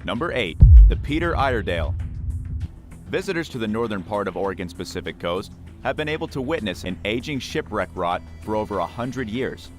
Number 8. The Peter Eyerdale. Visitors to the northern part of Oregon's Pacific coast have been able to witness an aging shipwreck rot for over 100 years.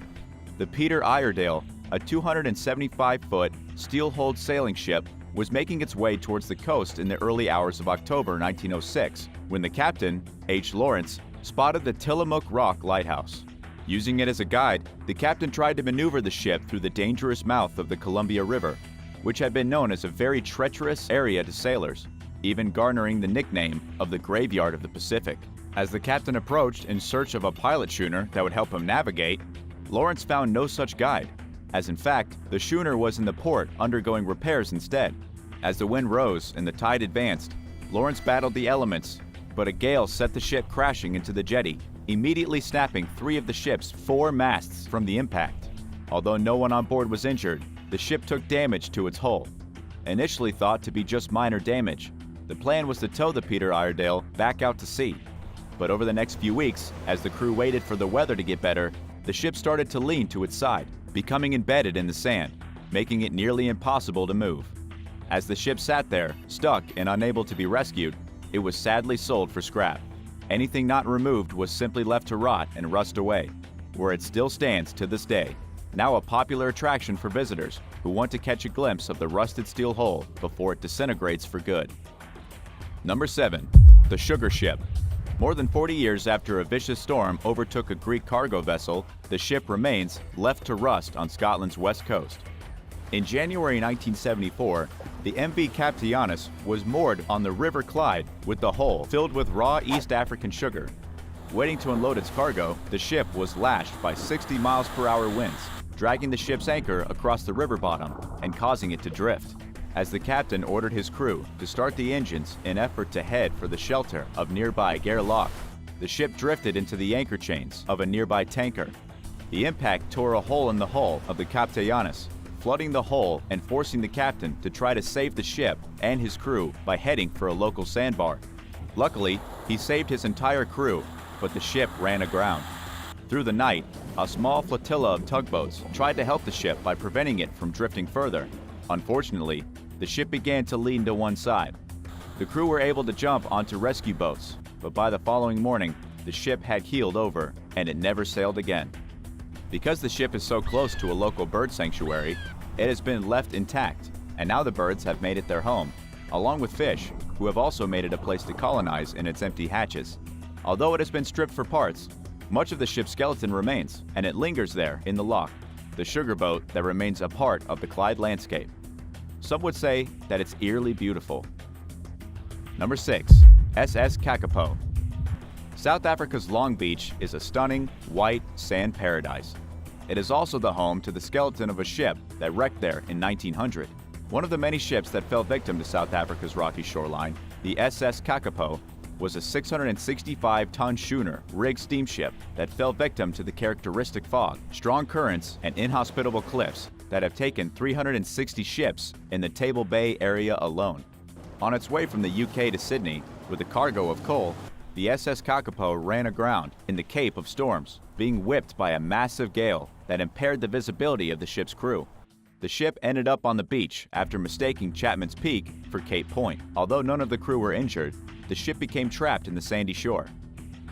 The Peter Eyerdale, a 275-foot steel-hulled sailing ship, was making its way towards the coast in the early hours of October 1906 when the captain, H. Lawrence, spotted the Tillamook Rock lighthouse. Using it as a guide, the captain tried to maneuver the ship through the dangerous mouth of the Columbia River, which had been known as a very treacherous area to sailors, even garnering the nickname of the Graveyard of the Pacific. As the captain approached in search of a pilot schooner that would help him navigate, Lawrence found no such guide, as in fact, the schooner was in the port undergoing repairs instead. As the wind rose and the tide advanced, Lawrence battled the elements, but a gale set the ship crashing into the jetty, immediately snapping 3 of the ship's 4 masts from the impact. Although no one on board was injured, the ship took damage to its hull. Initially thought to be just minor damage, the plan was to tow the Peter Eyerdale back out to sea. But over the next few weeks, as the crew waited for the weather to get better, the ship started to lean to its side, becoming embedded in the sand, making it nearly impossible to move. As the ship sat there, stuck and unable to be rescued, it was sadly sold for scrap. Anything not removed was simply left to rot and rust away, where it still stands to this day, now a popular attraction for visitors who want to catch a glimpse of the rusted steel hull before it disintegrates for good. Number 7. The Sugar Ship. More than 40 years after a vicious storm overtook a Greek cargo vessel, the ship remains left to rust on Scotland's west coast. In January 1974, the MV Captainus was moored on the River Clyde with the hull filled with raw East African sugar. Waiting to unload its cargo, the ship was lashed by 60 miles per hour winds, dragging the ship's anchor across the river bottom and causing it to drift. As the captain ordered his crew to start the engines in effort to head for the shelter of nearby Gairloch, the ship drifted into the anchor chains of a nearby tanker. The impact tore a hole in the hull of the Captainus, flooding the hull and forcing the captain to try to save the ship and his crew by heading for a local sandbar. Luckily, he saved his entire crew, but the ship ran aground. Through the night, a small flotilla of tugboats tried to help the ship by preventing it from drifting further. Unfortunately, the ship began to lean to one side. The crew were able to jump onto rescue boats, but by the following morning, the ship had keeled over and it never sailed again. Because the ship is so close to a local bird sanctuary, it has been left intact, and now the birds have made it their home, along with fish, who have also made it a place to colonize in its empty hatches. Although it has been stripped for parts, much of the ship's skeleton remains, and it lingers there in the loch, the sugar boat that remains a part of the Clyde landscape. Some would say that it's eerily beautiful. Number 6. SS Kakapo. South Africa's Long Beach is a stunning, white sand paradise. It is also the home to the skeleton of a ship that wrecked there in 1900. One of the many ships that fell victim to South Africa's rocky shoreline, the SS Kakapo, was a 665-ton schooner rigged steamship that fell victim to the characteristic fog, strong currents, and inhospitable cliffs that have taken 360 ships in the Table Bay area alone. On its way from the UK to Sydney with a cargo of coal, the SS Kakapo ran aground in the Cape of Storms, being whipped by a massive gale that impaired the visibility of the ship's crew. The ship ended up on the beach after mistaking Chapman's Peak for Cape Point. Although none of the crew were injured, the ship became trapped in the sandy shore.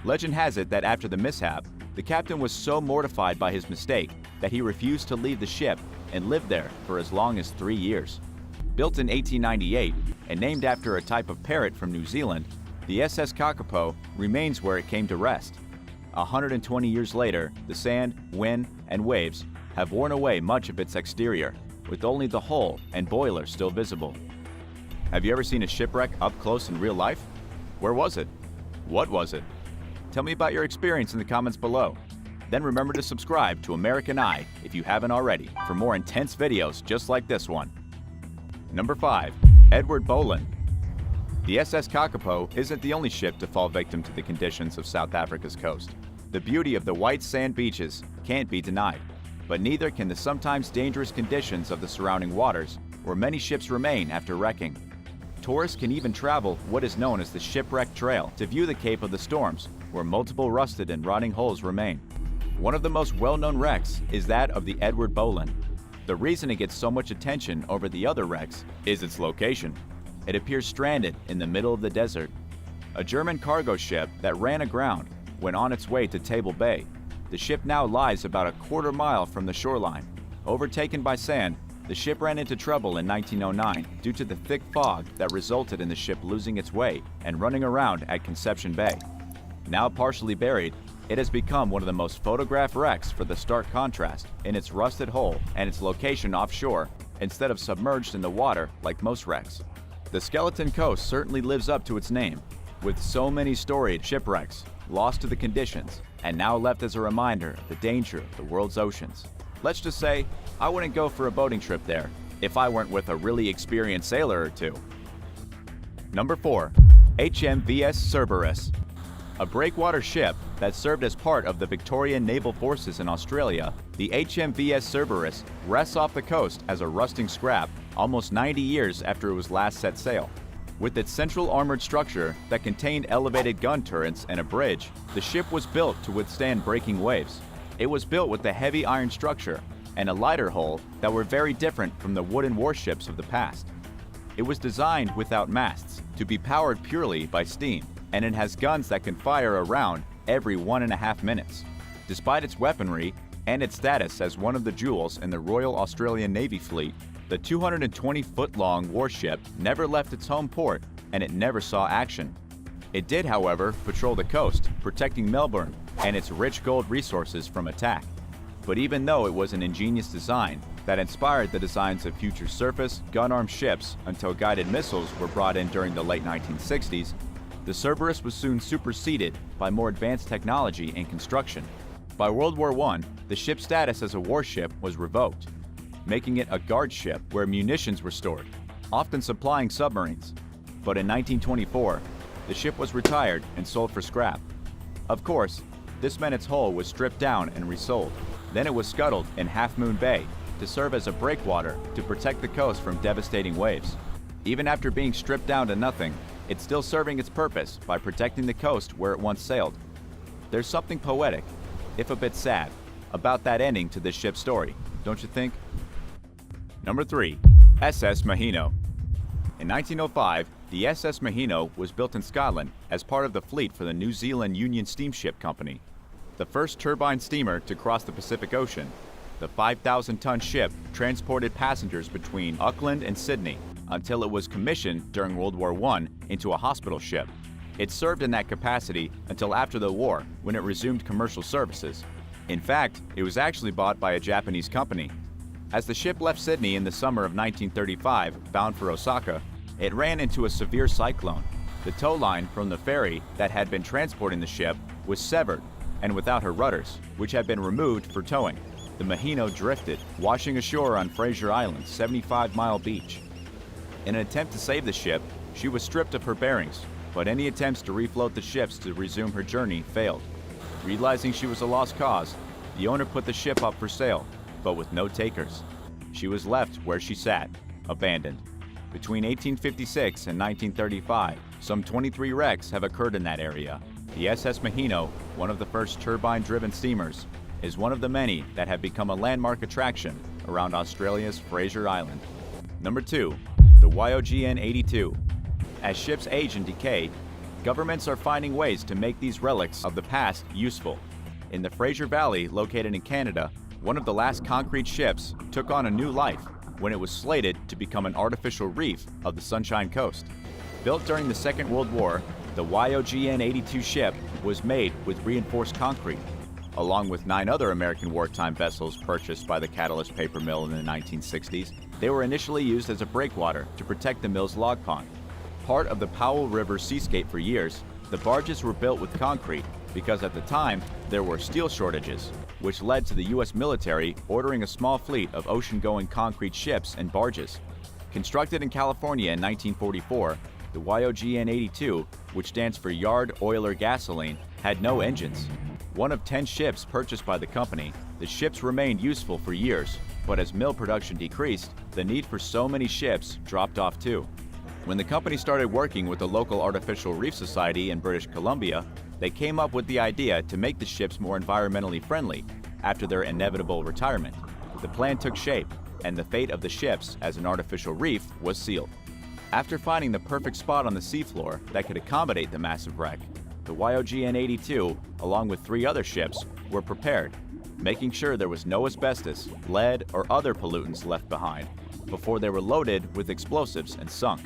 Legend has it that after the mishap, the captain was so mortified by his mistake that he refused to leave the ship and lived there for as long as 3 years. Built in 1898 and named after a type of parrot from New Zealand, the SS Kakapo remains where it came to rest. 120 years later, the sand, wind, and waves have worn away much of its exterior, with only the hull and boiler still visible. Have you ever seen a shipwreck up close in real life? Where was it? What was it? Tell me about your experience in the comments below. Then remember to subscribe to American Eye if you haven't already for more intense videos just like this one. Number 5. Edward Bolan. The SS Kakapo isn't the only ship to fall victim to the conditions of South Africa's coast. The beauty of the white sand beaches can't be denied, but neither can the sometimes dangerous conditions of the surrounding waters, where many ships remain after wrecking. Tourists can even travel what is known as the Shipwreck Trail to view the Cape of the Storms, where multiple rusted and rotting hulls remain. One of the most well-known wrecks is that of the Edward Bolan. The reason it gets so much attention over the other wrecks is its location. It appears stranded in the middle of the desert. A German cargo ship that ran aground went on its way to Table Bay. The ship now lies about a quarter mile from the shoreline. Overtaken by sand, the ship ran into trouble in 1909 due to the thick fog that resulted in the ship losing its way and running around at Conception Bay. Now partially buried, it has become one of the most photographed wrecks for the stark contrast in its rusted hull and its location offshore instead of submerged in the water like most wrecks. The Skeleton Coast certainly lives up to its name, with so many storied shipwrecks lost to the conditions and now left as a reminder of the danger of the world's oceans. Let's just say I wouldn't go for a boating trip there if I weren't with a really experienced sailor or two. Number 4. HMVs Cberus. A breakwater ship that served as part of the Victorian Naval Forces in Australia, the HMVs Cberus rests off the coast as a rusting scrap almost 90 years after it was last set sail. With its central armored structure that contained elevated gun turrets and a bridge, the ship was built to withstand breaking waves. It was built with a heavy iron structure and a lighter hull that were very different from the wooden warships of the past. It was designed without masts to be powered purely by steam, and it has guns that can fire a round every 1.5 minutes. Despite its weaponry and its status as one of the jewels in the Royal Australian Navy fleet, the 220-foot-long warship never left its home port and it never saw action. It did, however, patrol the coast, protecting Melbourne and its rich gold resources from attack. But even though it was an ingenious design that inspired the designs of future surface, gun-armed ships until guided missiles were brought in during the late 1960s, the Cberus was soon superseded by more advanced technology and construction. By World War I, the ship's status as a warship was revoked, making it a guard ship where munitions were stored, often supplying submarines. But in 1924, the ship was retired and sold for scrap. Of course, this meant its hull was stripped down and resold. Then it was scuttled in Half Moon Bay to serve as a breakwater to protect the coast from devastating waves. Even after being stripped down to nothing, it's still serving its purpose by protecting the coast where it once sailed. There's something poetic, if a bit sad, about that ending to this ship's story, don't you think? Number 3. SS Mahino. In 1905, the SS Mahino was built in Scotland as part of the fleet for the New Zealand Union Steamship Company. The first turbine steamer to cross the Pacific Ocean, the 5,000-ton ship transported passengers between Auckland and Sydney until it was commissioned during World War I into a hospital ship. It served in that capacity until after the war, when it resumed commercial services. In fact, it was actually bought by a Japanese company. As the ship left Sydney in the summer of 1935, bound for Osaka, it ran into a severe cyclone. The tow line from the ferry that had been transporting the ship was severed, and without her rudders, which had been removed for towing, the Mahino drifted, washing ashore on Fraser Island's 75-mile beach. In an attempt to save the ship, she was stripped of her bearings, but any attempts to refloat the ships to resume her journey failed. Realizing she was a lost cause, the owner put the ship up for sale, but with no takers. She was left where she sat, abandoned. Between 1856 and 1935, some 23 wrecks have occurred in that area. The SS Mahino, one of the first turbine-driven steamers, is one of the many that have become a landmark attraction around Australia's Fraser Island. Number 2. The YOGN 82. As ships age and decay, governments are finding ways to make these relics of the past useful. In the Fraser Valley, located in Canada, one of the last concrete ships took on a new life when it was slated to become an artificial reef of the Sunshine Coast. Built during the Second World War, the YOGN 82 ship was made with reinforced concrete, along with 9 other American wartime vessels purchased by the Catalyst Paper Mill in the 1960s. They were initially used as a breakwater to protect the mill's log pond. Part of the Powell River seascape for years, the barges were built with concrete because at the time there were steel shortages, which led to the U.S. military ordering a small fleet of ocean-going concrete ships and barges. Constructed in California in 1944, the YOGN 82, which stands for Yard Oiler Gasoline, had no engines. One of 10 ships purchased by the company, the ships remained useful for years, but as mill production decreased, the need for so many ships dropped off too. When the company started working with the local Artificial Reef Society in British Columbia, they came up with the idea to make the ships more environmentally friendly after their inevitable retirement. The plan took shape, and the fate of the ships as an artificial reef was sealed. After finding the perfect spot on the seafloor that could accommodate the massive wreck, the YOGN-82, along with 3 other ships, were prepared, making sure there was no asbestos, lead, or other pollutants left behind before they were loaded with explosives and sunk.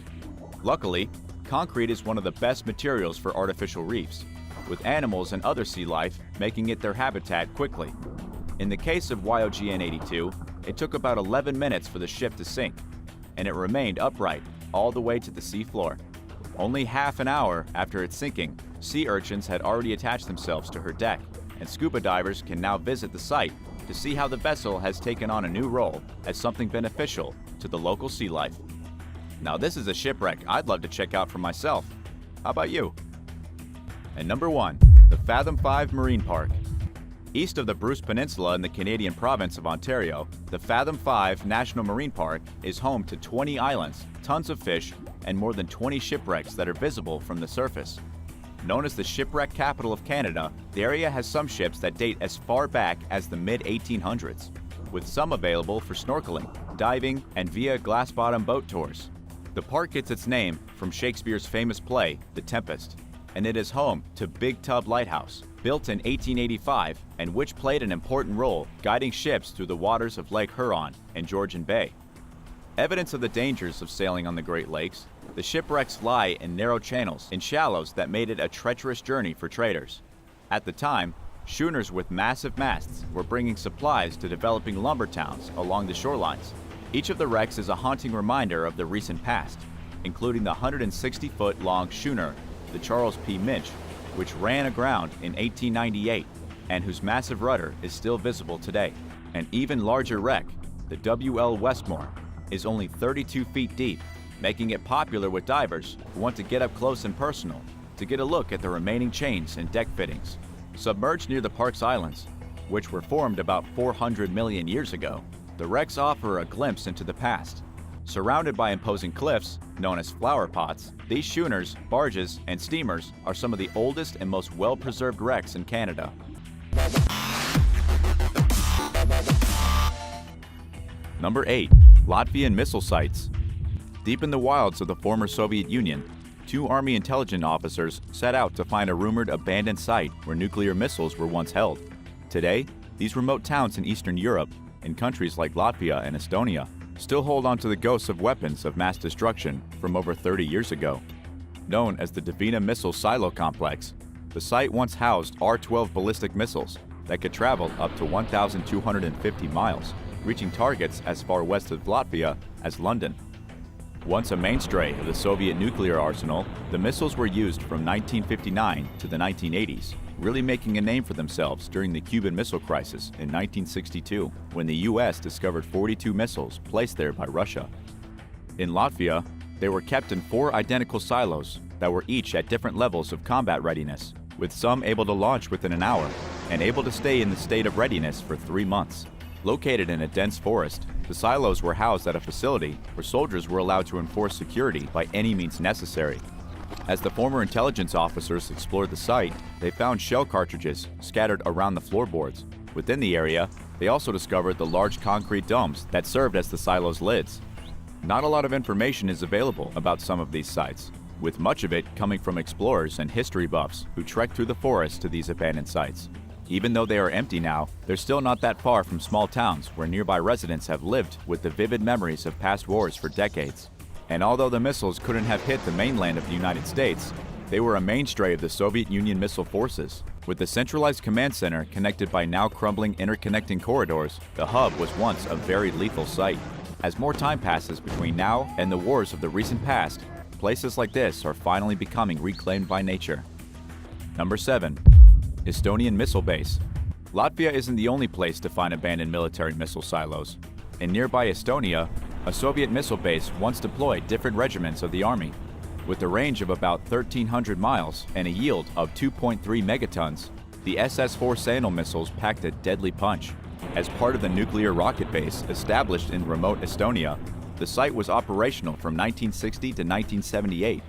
Luckily, concrete is one of the best materials for artificial reefs, with animals and other sea life making it their habitat quickly. In the case of YOGN-82, it took about 11 minutes for the ship to sink, and it remained upright all the way to the seafloor. Only half an hour after its sinking, sea urchins had already attached themselves to her deck, and scuba divers can now visit the site to see how the vessel has taken on a new role as something beneficial to the local sea life. Now this is a shipwreck I'd love to check out for myself. How about you? And number 1, the Fathom 5 Marine Park. East of the Bruce Peninsula in the Canadian province of Ontario, the Fathom 5 National Marine Park is home to 20 islands, tons of fish, and more than 20 shipwrecks that are visible from the surface. Known as the shipwreck capital of Canada, the area has some ships that date as far back as the mid-1800s, with some available for snorkeling, diving, and via glass-bottom boat tours. The park gets its name from Shakespeare's famous play, The Tempest, and it is home to Big Tub Lighthouse, built in 1885 and which played an important role guiding ships through the waters of Lake Huron and Georgian Bay. Evidence of the dangers of sailing on the Great Lakes, the shipwrecks lie in narrow channels in shallows that made it a treacherous journey for traders. At the time, schooners with massive masts were bringing supplies to developing lumber towns along the shorelines. Each of the wrecks is a haunting reminder of the recent past, including the 160-foot-long schooner, the Charles P. Minch, which ran aground in 1898 and whose massive rudder is still visible today. An even larger wreck, the W.L. Westmore, is only 32 feet deep, making it popular with divers who want to get up close and personal to get a look at the remaining chains and deck fittings. Submerged near the park's islands, which were formed about 400 million years ago, the wrecks offer a glimpse into the past. Surrounded by imposing cliffs, known as flower pots, these schooners, barges, and steamers are some of the oldest and most well-preserved wrecks in Canada. Number 8. Latvian missile sites. Deep in the wilds of the former Soviet Union, 2 Army intelligence officers set out to find a rumored abandoned site where nuclear missiles were once held. Today, these remote towns in Eastern Europe, in countries like Latvia and Estonia, still hold on to the ghosts of weapons of mass destruction from over 30 years ago. Known as the Divina Missile Silo Complex, the site once housed R-12 ballistic missiles that could travel up to 1,250 miles, reaching targets as far west of Latvia as London. Once a mainstay of the Soviet nuclear arsenal, the missiles were used from 1959 to the 1980s, really making a name for themselves during the Cuban Missile Crisis in 1962, when the U.S. discovered 42 missiles placed there by Russia. In Latvia, they were kept in 4 identical silos that were each at different levels of combat readiness, with some able to launch within an hour and able to stay in the state of readiness for 3 months. Located in a dense forest, the silos were housed at a facility where soldiers were allowed to enforce security by any means necessary. As the former intelligence officers explored the site, they found shell cartridges scattered around the floorboards. Within the area, they also discovered the large concrete domes that served as the silos' lids. Not a lot of information is available about some of these sites, with much of it coming from explorers and history buffs who trekked through the forest to these abandoned sites. Even though they are empty now, they're still not that far from small towns where nearby residents have lived with the vivid memories of past wars for decades. And although the missiles couldn't have hit the mainland of the United States, they were a mainstay of the Soviet Union missile forces. With the centralized command center connected by now crumbling interconnecting corridors, the hub was once a very lethal site. As more time passes between now and the wars of the recent past, places like this are finally becoming reclaimed by nature. Number 7. Estonian Missile Base. Latvia isn't the only place to find abandoned military missile silos. In nearby Estonia, a Soviet missile base once deployed different regiments of the army. With a range of about 1,300 miles and a yield of 2.3 megatons, the SS-4 Sandal missiles packed a deadly punch. As part of the nuclear rocket base established in remote Estonia, the site was operational from 1960 to 1978.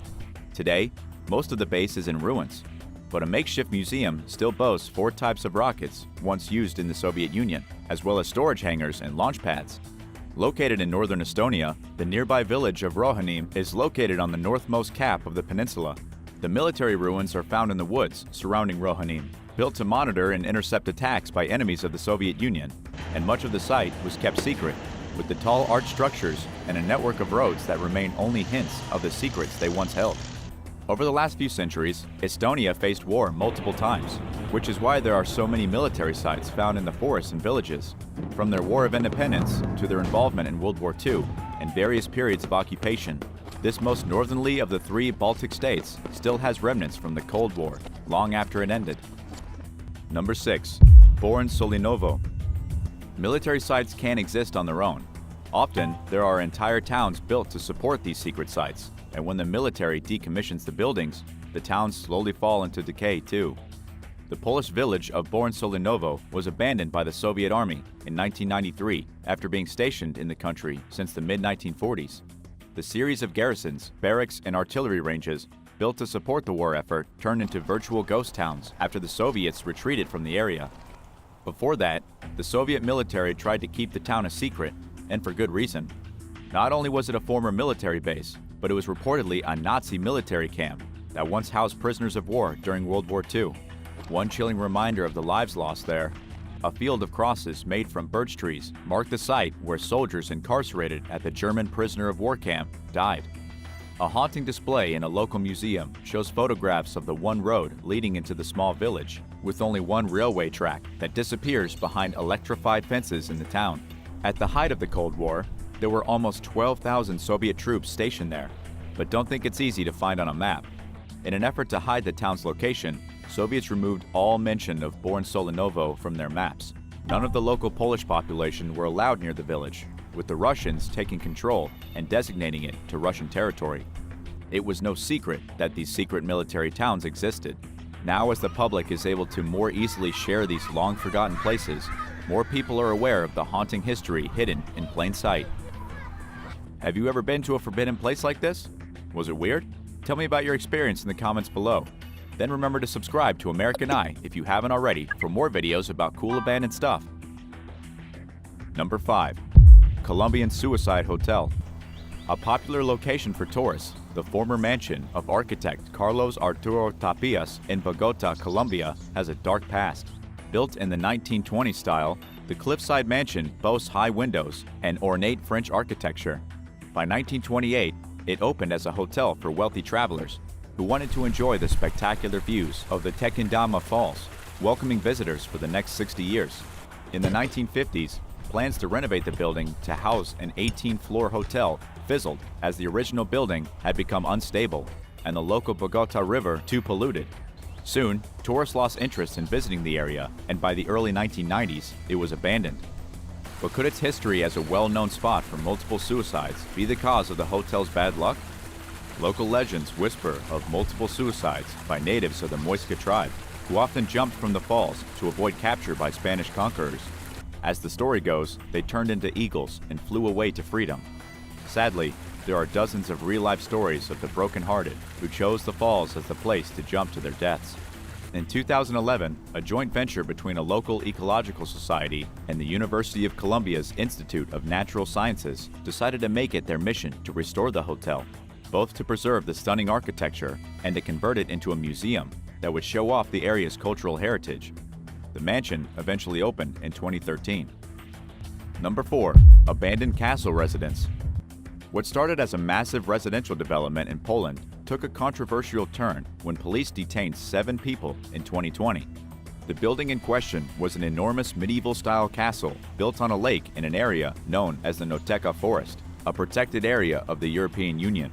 Today, most of the base is in ruins, but a makeshift museum still boasts 4 types of rockets once used in the Soviet Union, as well as storage hangars and launch pads. Located in northern Estonia, the nearby village of Rohanim is located on the northmost cap of the peninsula. The military ruins are found in the woods surrounding Rohanim, built to monitor and intercept attacks by enemies of the Soviet Union, and much of the site was kept secret, with the tall arch structures and a network of roads that remain only hints of the secrets they once held. Over the last few centuries, Estonia faced war multiple times, which is why there are so many military sites found in the forests and villages. From their War of Independence to their involvement in World War II and various periods of occupation, this most northerly of the three Baltic states still has remnants from the Cold War, long after it ended. Number 6. Borne Solenovo. Military sites can't exist on their own. Often, there are entire towns built to support these secret sites, and when the military decommissions the buildings, the towns slowly fall into decay too. The Polish village of Borne Solenovo was abandoned by the Soviet Army in 1993 after being stationed in the country since the mid-1940s. The series of garrisons, barracks, and artillery ranges built to support the war effort turned into virtual ghost towns after the Soviets retreated from the area. Before that, the Soviet military tried to keep the town a secret, and for good reason. Not only was it a former military base, but it was reportedly a Nazi military camp that once housed prisoners of war during World War II. One chilling reminder of the lives lost there, a field of crosses made from birch trees marked the site where soldiers incarcerated at the German prisoner of war camp died. A haunting display in a local museum shows photographs of the one road leading into the small village, with only one railway track that disappears behind electrified fences in the town. At the height of the Cold War, there were almost 12,000 Soviet troops stationed there, but don't think it's easy to find on a map. In an effort to hide the town's location, Soviets removed all mention of Borne Solenovo from their maps. None of the local Polish population were allowed near the village, with the Russians taking control and designating it to Russian territory. It was no secret that these secret military towns existed. Now, as the public is able to more easily share these long-forgotten places, more people are aware of the haunting history hidden in plain sight. Have you ever been to a forbidden place like this? Was it weird? Tell me about your experience in the comments below. Then remember to subscribe to American Eye if you haven't already for more videos about cool abandoned stuff. Number 5. Colombian Suicide Hotel. A popular location for tourists, the former mansion of architect Carlos Arturo Tapias in Bogota, Colombia, has a dark past. Built in the 1920s style, the cliffside mansion boasts high windows and ornate French architecture. By 1928, it opened as a hotel for wealthy travelers who wanted to enjoy the spectacular views of the Tequendama Falls, welcoming visitors for the next 60 years. In the 1950s, plans to renovate the building to house an 18-floor hotel fizzled as the original building had become unstable and the local Bogota River too polluted. Soon, tourists lost interest in visiting the area, and by the early 1990s, it was abandoned. But could its history as a well-known spot for multiple suicides be the cause of the hotel's bad luck? Local legends whisper of multiple suicides by natives of the Muisca tribe, who often jumped from the falls to avoid capture by Spanish conquerors. As the story goes, they turned into eagles and flew away to freedom. Sadly, there are dozens of real-life stories of the broken-hearted who chose the falls as the place to jump to their deaths. In 2011, a joint venture between a local ecological society and the University of Colombia's Institute of Natural Sciences decided to make it their mission to restore the hotel, both to preserve the stunning architecture and to convert it into a museum that would show off the area's cultural heritage. The mansion eventually opened in 2013. Number 4. Abandoned castle residence. What started as a massive residential development in Poland took a controversial turn when police detained 7 people in 2020. The building in question was an enormous medieval-style castle built on a lake in an area known as the Noteca Forest, a protected area of the European Union.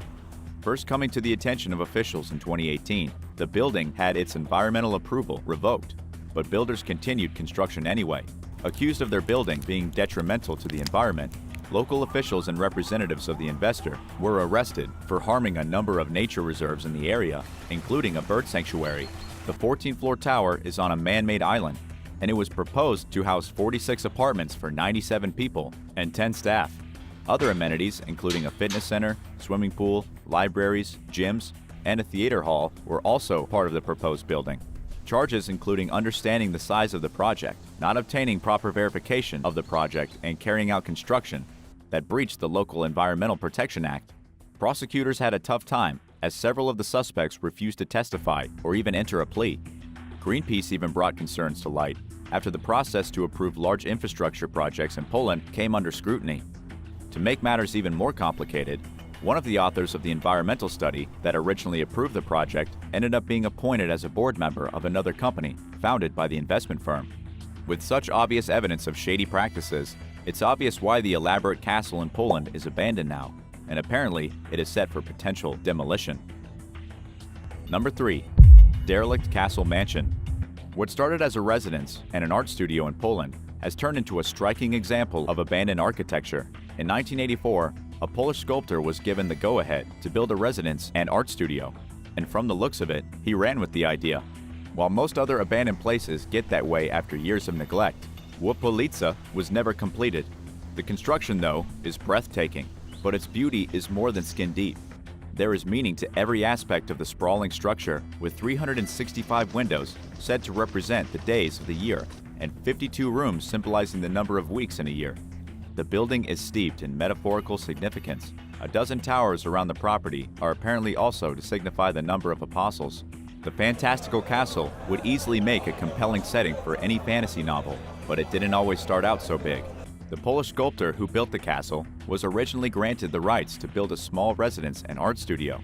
First coming to the attention of officials in 2018, the building had its environmental approval revoked, but builders continued construction anyway. Accused of their building being detrimental to the environment, local officials and representatives of the investor were arrested for harming a number of nature reserves in the area, including a bird sanctuary. The 14-floor tower is on a man-made island, and it was proposed to house 46 apartments for 97 people and 10 staff. Other amenities, including a fitness center, swimming pool, libraries, gyms, and a theater hall, were also part of the proposed building. Charges including understanding the size of the project, not obtaining proper verification of the project, and carrying out construction that breached the local Environmental Protection Act. Prosecutors had a tough time, as several of the suspects refused to testify or even enter a plea. Greenpeace even brought concerns to light after the process to approve large infrastructure projects in Poland came under scrutiny. To make matters even more complicated, one of the authors of the environmental study that originally approved the project ended up being appointed as a board member of another company founded by the investment firm. With such obvious evidence of shady practices, it's obvious why the elaborate castle in Poland is abandoned now, and apparently it is set for potential demolition. Number 3. Derelict Castle Mansion. What started as a residence and an art studio in Poland has turned into a striking example of abandoned architecture. In 1984, a Polish sculptor was given the go-ahead to build a residence and art studio, and from the looks of it, he ran with the idea. While most other abandoned places get that way after years of neglect, Łopolica was never completed. The construction, though, is breathtaking, but its beauty is more than skin deep. There is meaning to every aspect of the sprawling structure, with 365 windows said to represent the days of the year, and 52 rooms symbolizing the number of weeks in a year. The building is steeped in metaphorical significance. A dozen towers around the property are apparently also to signify the number of apostles. The fantastical castle would easily make a compelling setting for any fantasy novel, but it didn't always start out so big. The Polish sculptor who built the castle was originally granted the rights to build a small residence and art studio.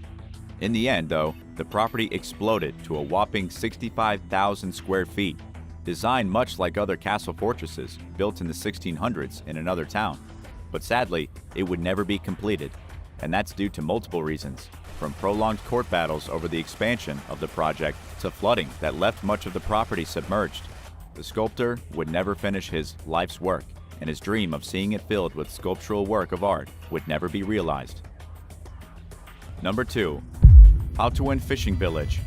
In the end, though, the property exploded to a whopping 65,000 square feet, designed much like other castle fortresses built in the 1600s in another town. But sadly, it would never be completed, and that's due to multiple reasons, from prolonged court battles over the expansion of the project to flooding that left much of the property submerged. The sculptor would never finish his life's work, and his dream of seeing it filled with sculptural work of art would never be realized. Number 2. How to Win Fishing Village.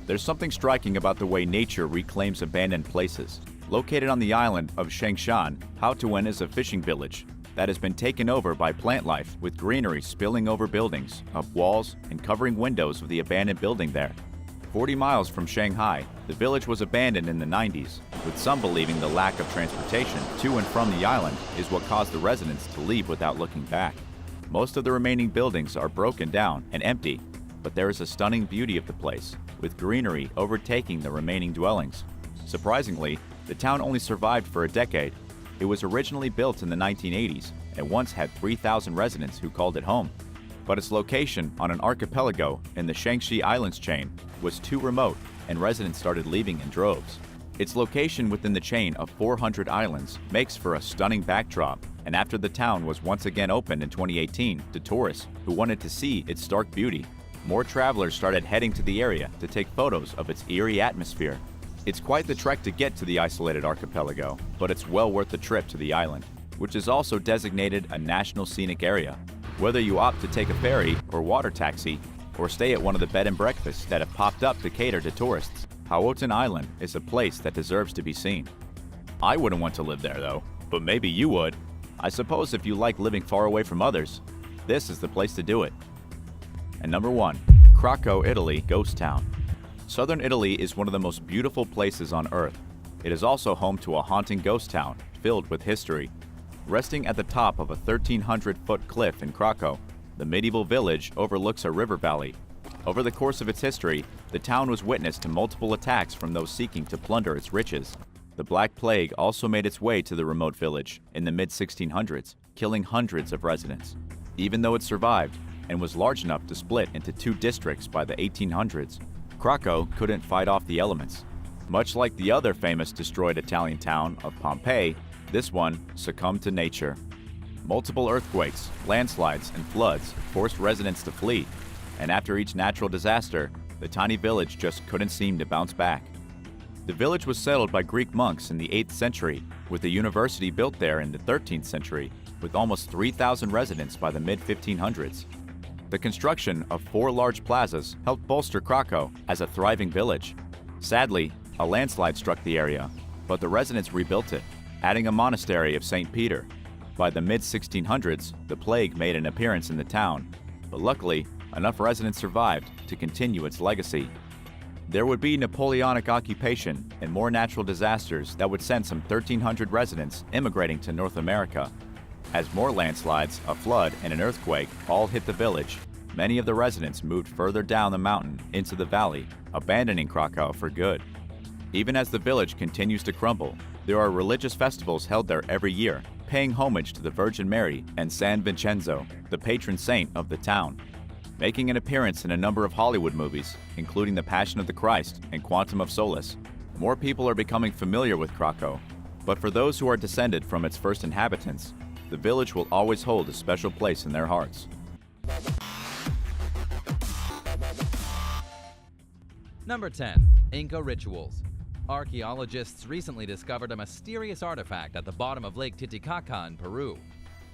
There's something striking about the way nature reclaims abandoned places. Located on the island of Shengshan, How to Win is a fishing village that has been taken over by plant life, with greenery spilling over buildings, up walls, and covering windows of the abandoned building there. 40 miles from Shanghai, the village was abandoned in the 90s, with some believing the lack of transportation to and from the island is what caused the residents to leave without looking back. Most of the remaining buildings are broken down and empty, but there is a stunning beauty of the place, with greenery overtaking the remaining dwellings. Surprisingly, the town only survived for a decade. It was originally built in the 1980s and once had 3,000 residents who called it home. But its location on an archipelago in the Shaanxi Islands chain was too remote, and residents started leaving in droves. Its location within the chain of 400 islands makes for a stunning backdrop, and after the town was once again opened in 2018 to tourists who wanted to see its stark beauty, more travelers started heading to the area to take photos of its eerie atmosphere. It's quite the trek to get to the isolated archipelago, but it's well worth the trip to the island, which is also designated a National Scenic Area. Whether you opt to take a ferry or water taxi, or stay at one of the bed and breakfasts that have popped up to cater to tourists, Houghton Island is a place that deserves to be seen. I wouldn't want to live there though, but maybe you would. I suppose if you like living far away from others, this is the place to do it. And number 1, Krakco, Italy, Ghost Town. Southern Italy is one of the most beautiful places on Earth. It is also home to a haunting ghost town filled with history. Resting at the top of a 1,300-foot cliff in Krakco, the medieval village overlooks a river valley. Over the course of its history, the town was witness to multiple attacks from those seeking to plunder its riches. The Black Plague also made its way to the remote village in the mid-1600s, killing hundreds of residents. Even though it survived and was large enough to split into 2 districts by the 1800s, Krakco couldn't fight off the elements. Much like the other famous destroyed Italian town of Pompeii, this one succumbed to nature. Multiple earthquakes, landslides, and floods forced residents to flee, and after each natural disaster, the tiny village just couldn't seem to bounce back. The village was settled by Greek monks in the 8th century, with a university built there in the 13th century, with almost 3,000 residents by the mid-1500s. The construction of 4 large plazas helped bolster Krakco as a thriving village. Sadly, a landslide struck the area, but the residents rebuilt it, adding a monastery of St. Peter. By the mid-1600s, the plague made an appearance in the town, but luckily, enough residents survived to continue its legacy. There would be Napoleonic occupation and more natural disasters that would send some 1,300 residents immigrating to North America. As more landslides, a flood, and an earthquake all hit the village, many of the residents moved further down the mountain into the valley, abandoning Krakco for good. Even as the village continues to crumble, there are religious festivals held there every year, paying homage to the Virgin Mary and San Vincenzo, the patron saint of the town. Making an appearance in a number of Hollywood movies, including The Passion of the Christ and Quantum of Solace, more people are becoming familiar with Krakco. But for those who are descended from its first inhabitants, the village will always hold a special place in their hearts. Number 10. Inca Rituals. Archaeologists recently discovered a mysterious artifact at the bottom of Lake Titicaca in Peru.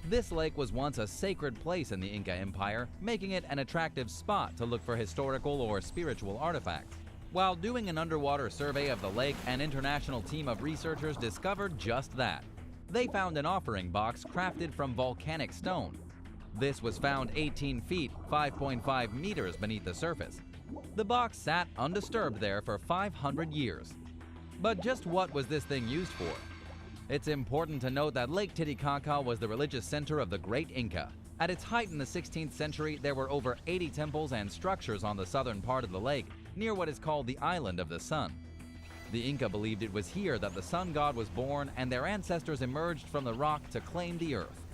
This lake was once a sacred place in the Inca Empire, making it an attractive spot to look for historical or spiritual artifacts. While doing an underwater survey of the lake, an international team of researchers discovered just that. They found an offering box crafted from volcanic stone. This was found 18 feet, 5.5 meters beneath the surface. The box sat undisturbed there for 500 years. But just what was this thing used for? It's important to note that Lake Titicaca was the religious center of the Great Inca. At its height in the 16th century, there were over 80 temples and structures on the southern part of the lake, near what is called the Island of the Sun. The Inca believed it was here that the sun god was born and their ancestors emerged from the rock to claim the earth.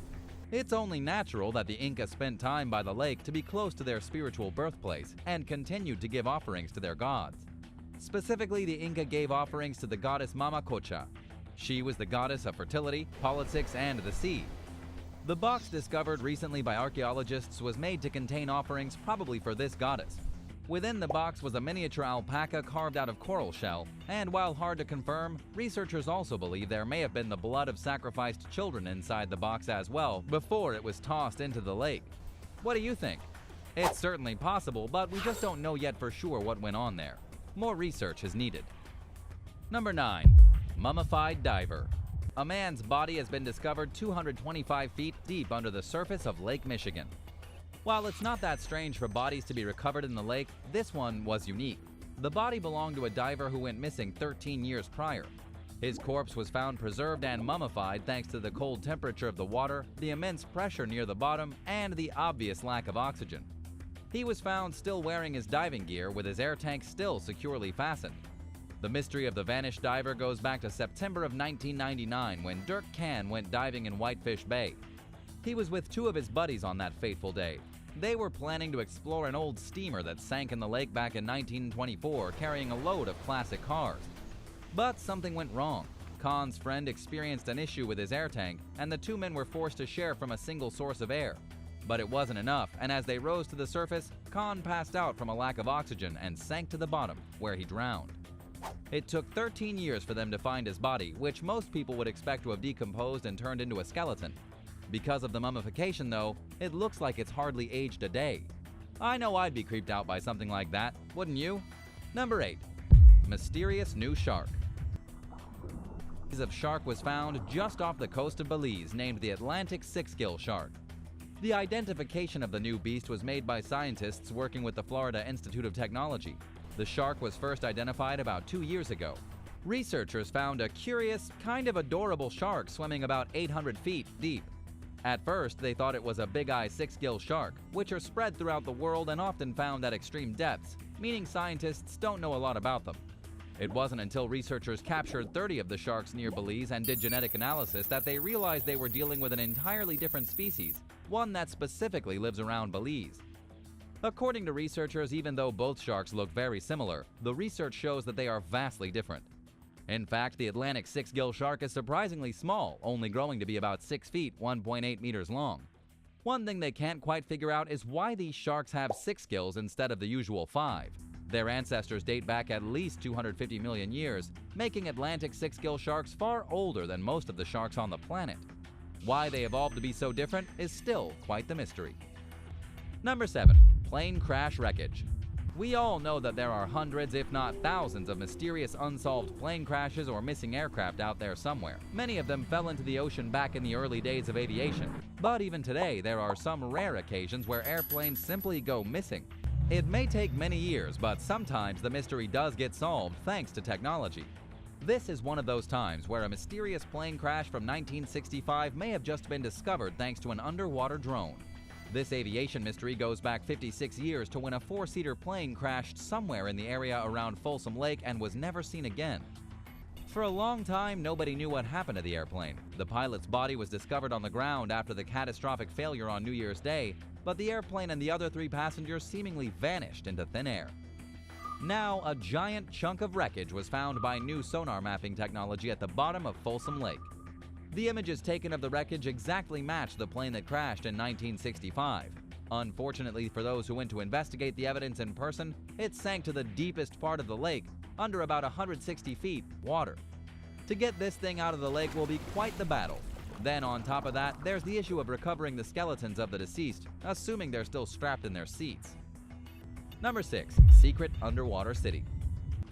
It's only natural that the Inca spent time by the lake to be close to their spiritual birthplace and continued to give offerings to their gods. Specifically, the Inca gave offerings to the goddess Mamacocha. She was the goddess of fertility, politics, and the sea. The box discovered recently by archaeologists was made to contain offerings probably for this goddess. Within the box was a miniature alpaca carved out of coral shell, and while hard to confirm, researchers also believe there may have been the blood of sacrificed children inside the box as well before it was tossed into the lake. What do you think? It's certainly possible, but we just don't know yet for sure what went on there. More research is needed. Number 9. Mummified Diver. A man's body has been discovered 225 feet deep under the surface of Lake Michigan. While it's not that strange for bodies to be recovered in the lake, this one was unique. The body belonged to a diver who went missing 13 years prior. His corpse was found preserved and mummified thanks to the cold temperature of the water, the immense pressure near the bottom, and the obvious lack of oxygen. He was found still wearing his diving gear with his air tank still securely fastened. The mystery of the vanished diver goes back to September of 1999 when Dirk Can went diving in Whitefish Bay. He was with two of his buddies on that fateful day. They were planning to explore an old steamer that sank in the lake back in 1924 carrying a load of classic cars. But something went wrong. Khan's friend experienced an issue with his air tank, and the two men were forced to share from a single source of air. But it wasn't enough, and as they rose to the surface, Khan passed out from a lack of oxygen and sank to the bottom, where he drowned. It took 13 years for them to find his body, which most people would expect to have decomposed and turned into a skeleton. Because of the mummification, though, it looks like it's hardly aged a day. I know I'd be creeped out by something like that, wouldn't you? Number 8. Mysterious new shark. A species of shark was found just off the coast of Belize, named the Atlantic six-gill shark. The identification of the new beast was made by scientists working with the Florida Institute of Technology. The shark was first identified about 2 years ago. Researchers found a curious, kind of adorable shark swimming about 800 feet deep. At first, they thought it was a big-eye six-gill shark, which are spread throughout the world and often found at extreme depths, meaning scientists don't know a lot about them. It wasn't until researchers captured 30 of the sharks near Belize and did genetic analysis that they realized they were dealing with an entirely different species, one that specifically lives around Belize. According to researchers, even though both sharks look very similar, the research shows that they are vastly different. In fact, the Atlantic six-gill shark is surprisingly small, only growing to be about 6 feet, 1.8 meters long. One thing they can't quite figure out is why these sharks have 6 gills instead of the usual 5. Their ancestors date back at least 250 million years, making Atlantic six-gill sharks far older than most of the sharks on the planet. Why they evolved to be so different is still quite the mystery. Number 7. Plane crash wreckage. We all know that there are hundreds, if not thousands, of mysterious unsolved plane crashes or missing aircraft out there somewhere. Many of them fell into the ocean back in the early days of aviation. But even today, there are some rare occasions where airplanes simply go missing. It may take many years, but sometimes the mystery does get solved thanks to technology. This is one of those times where a mysterious plane crash from 1965 may have just been discovered thanks to an underwater drone. This aviation mystery goes back 56 years to when a four-seater plane crashed somewhere in the area around Folsom Lake and was never seen again. For a long time, nobody knew what happened to the airplane. The pilot's body was discovered on the ground after the catastrophic failure on New Year's Day, but the airplane and the other 3 passengers seemingly vanished into thin air. Now, a giant chunk of wreckage was found by new sonar mapping technology at the bottom of Folsom Lake. The images taken of the wreckage exactly match the plane that crashed in 1965. Unfortunately for those who went to investigate the evidence in person, it sank to the deepest part of the lake, under about 160 feet water. To get this thing out of the lake will be quite the battle. Then on top of that, there's the issue of recovering the skeletons of the deceased, assuming they're still strapped in their seats. Number 6. Secret Underwater City.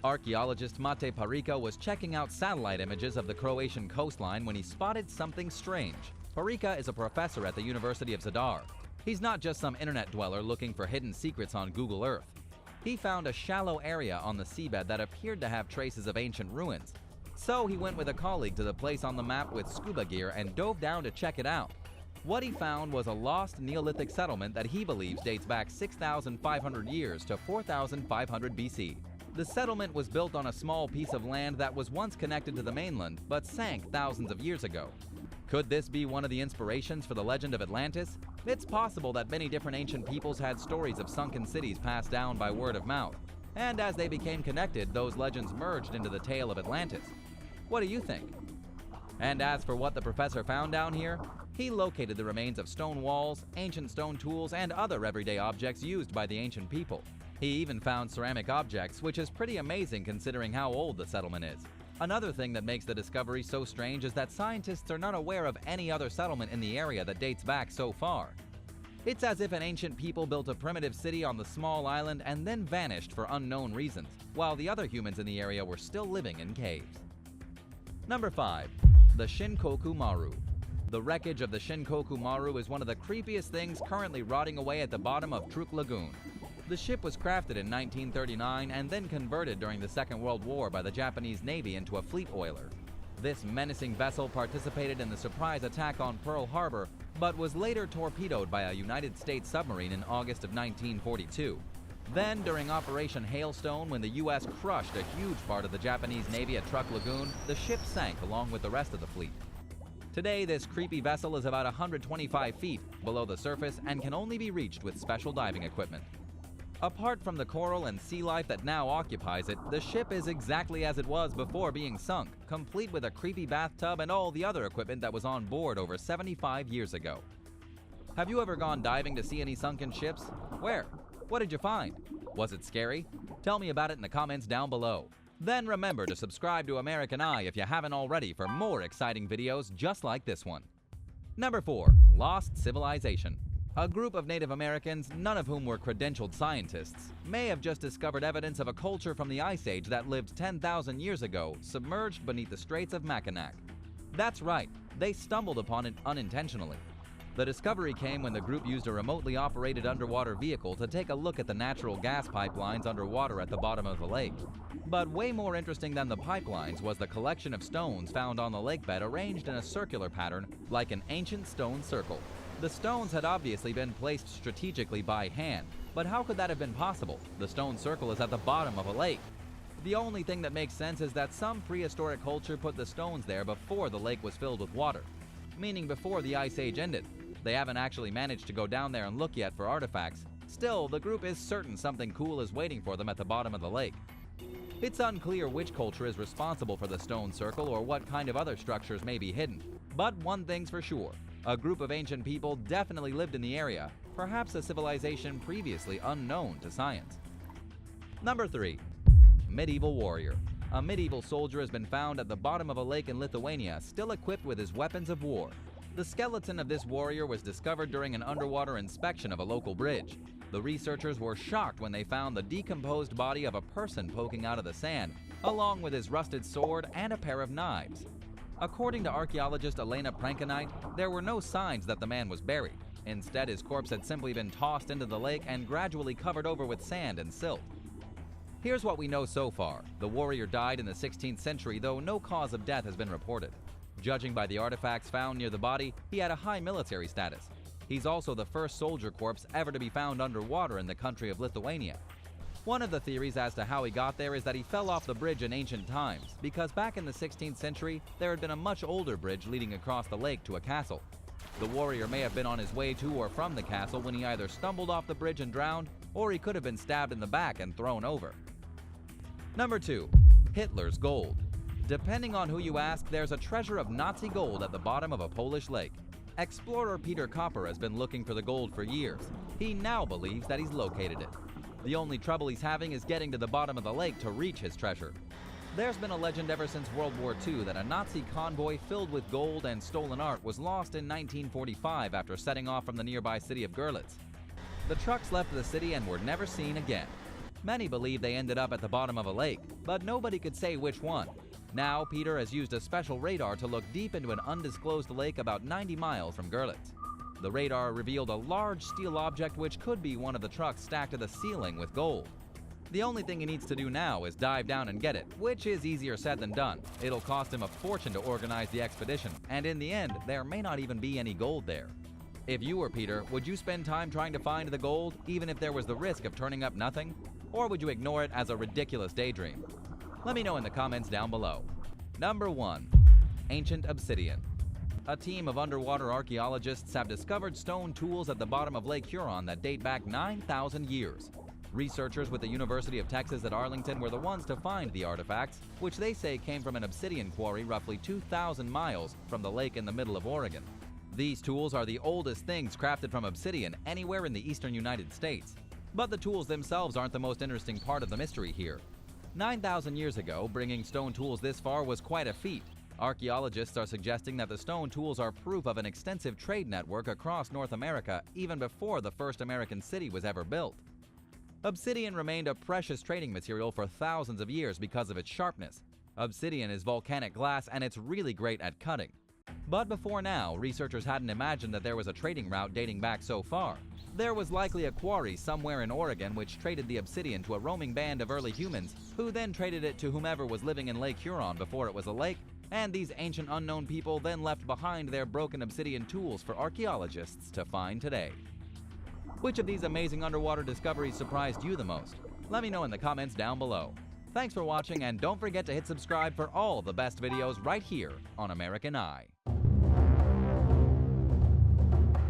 Archaeologist Mate Parica was checking out satellite images of the Croatian coastline when he spotted something strange. Parica is a professor at the University of Zadar. He's not just some internet dweller looking for hidden secrets on Google Earth. He found a shallow area on the seabed that appeared to have traces of ancient ruins. So he went with a colleague to the place on the map with scuba gear and dove down to check it out. What he found was a lost Neolithic settlement that he believes dates back 6,500 years to 4,500 BC. The settlement was built on a small piece of land that was once connected to the mainland, but sank thousands of years ago. Could this be one of the inspirations for the legend of Atlantis? It's possible that many different ancient peoples had stories of sunken cities passed down by word of mouth, and as they became connected, those legends merged into the tale of Atlantis. What do you think? And as for what the professor found down here, he located the remains of stone walls, ancient stone tools, and other everyday objects used by the ancient people. He even found ceramic objects, which is pretty amazing considering how old the settlement is. Another thing that makes the discovery so strange is that scientists are not aware of any other settlement in the area that dates back so far. It's as if an ancient people built a primitive city on the small island and then vanished for unknown reasons, while the other humans in the area were still living in caves. Number 5. The Shinoku Maru. The wreckage of the Shinoku Maru is one of the creepiest things currently rotting away at the bottom of Truk Lagoon. The ship was crafted in 1939 and then converted during the Second World War by the Japanese Navy into a fleet oiler. This menacing vessel participated in the surprise attack on Pearl Harbor, but was later torpedoed by a United States submarine in August of 1942. Then, during Operation Hailstone, when the U.S. crushed a huge part of the Japanese Navy at Truk Lagoon, the ship sank along with the rest of the fleet. Today, this creepy vessel is about 125 feet below the surface and can only be reached with special diving equipment. Apart from the coral and sea life that now occupies it, the ship is exactly as it was before being sunk, complete with a creepy bathtub and all the other equipment that was on board over 75 years ago. Have you ever gone diving to see any sunken ships? Where? What did you find? Was it scary? Tell me about it in the comments down below. Then remember to subscribe to American Eye if you haven't already for more exciting videos just like this one. Number 4. Lost Civilization. A group of Native Americans, none of whom were credentialed scientists, may have just discovered evidence of a culture from the Ice Age that lived 10,000 years ago, submerged beneath the Straits of Mackinac. That's right, they stumbled upon it unintentionally. The discovery came when the group used a remotely operated underwater vehicle to take a look at the natural gas pipelines underwater at the bottom of the lake. But way more interesting than the pipelines was the collection of stones found on the lakebed arranged in a circular pattern like an ancient stone circle. The stones had obviously been placed strategically by hand, but how could that have been possible? The stone circle is at the bottom of a lake. The only thing that makes sense is that some prehistoric culture put the stones there before the lake was filled with water, meaning before the Ice Age ended. They haven't actually managed to go down there and look yet for artifacts. Still, the group is certain something cool is waiting for them at the bottom of the lake. It's unclear which culture is responsible for the stone circle or what kind of other structures may be hidden. But one thing's for sure. A group of ancient people definitely lived in the area, perhaps a civilization previously unknown to science. Number 3. Medieval Warrior. A medieval soldier has been found at the bottom of a lake in Lithuania, still equipped with his weapons of war. The skeleton of this warrior was discovered during an underwater inspection of a local bridge. The researchers were shocked when they found the decomposed body of a person poking out of the sand, along with his rusted sword and a pair of knives. According to archaeologist Elena Prankenite, there were no signs that the man was buried. Instead, his corpse had simply been tossed into the lake and gradually covered over with sand and silt. Here's what we know so far. The warrior died in the 16th century, though no cause of death has been reported. Judging by the artifacts found near the body, he had a high military status. He's also the first soldier corpse ever to be found underwater in the country of Lithuania. One of the theories as to how he got there is that he fell off the bridge in ancient times, because back in the 16th century, there had been a much older bridge leading across the lake to a castle. The warrior may have been on his way to or from the castle when he either stumbled off the bridge and drowned, or he could have been stabbed in the back and thrown over. Number 2. Hitler's gold. Depending on who you ask, there's a treasure of Nazi gold at the bottom of a Polish lake. Explorer Peter Eyerdale has been looking for the gold for years. He now believes that he's located it. The only trouble he's having is getting to the bottom of the lake to reach his treasure. There's been a legend ever since World War II that a Nazi convoy filled with gold and stolen art was lost in 1945 after setting off from the nearby city of Görlitz. The trucks left the city and were never seen again. Many believe they ended up at the bottom of a lake, but nobody could say which one. Now, Peter has used a special radar to look deep into an undisclosed lake about 90 miles from Görlitz. The radar revealed a large steel object which could be one of the trucks stacked to the ceiling with gold. The only thing he needs to do now is dive down and get it, which is easier said than done. It'll cost him a fortune to organize the expedition, and in the end, there may not even be any gold there. If you were Peter, would you spend time trying to find the gold, even if there was the risk of turning up nothing? Or would you ignore it as a ridiculous daydream? Let me know in the comments down below. Number 1. Ancient obsidian. A team of underwater archaeologists have discovered stone tools at the bottom of Lake Huron that date back 9,000 years. Researchers with the University of Texas at Arlington were the ones to find the artifacts, which they say came from an obsidian quarry roughly 2,000 miles from the lake in the middle of Oregon. These tools are the oldest things crafted from obsidian anywhere in the eastern United States. But the tools themselves aren't the most interesting part of the mystery here. 9,000 years ago, bringing stone tools this far was quite a feat. Archaeologists are suggesting that the stone tools are proof of an extensive trade network across North America even before the first American city was ever built. Obsidian remained a precious trading material for thousands of years because of its sharpness. Obsidian is volcanic glass and it's really great at cutting. But before now, researchers hadn't imagined that there was a trading route dating back so far. There was likely a quarry somewhere in Oregon which traded the obsidian to a roaming band of early humans, who then traded it to whomever was living in Lake Huron before it was a lake, and these ancient unknown people then left behind their broken obsidian tools for archaeologists to find today. Which of these amazing underwater discoveries surprised you the most? Let me know in the comments down below. Thanks for watching, and don't forget to hit subscribe for all the best videos right here on American Eye.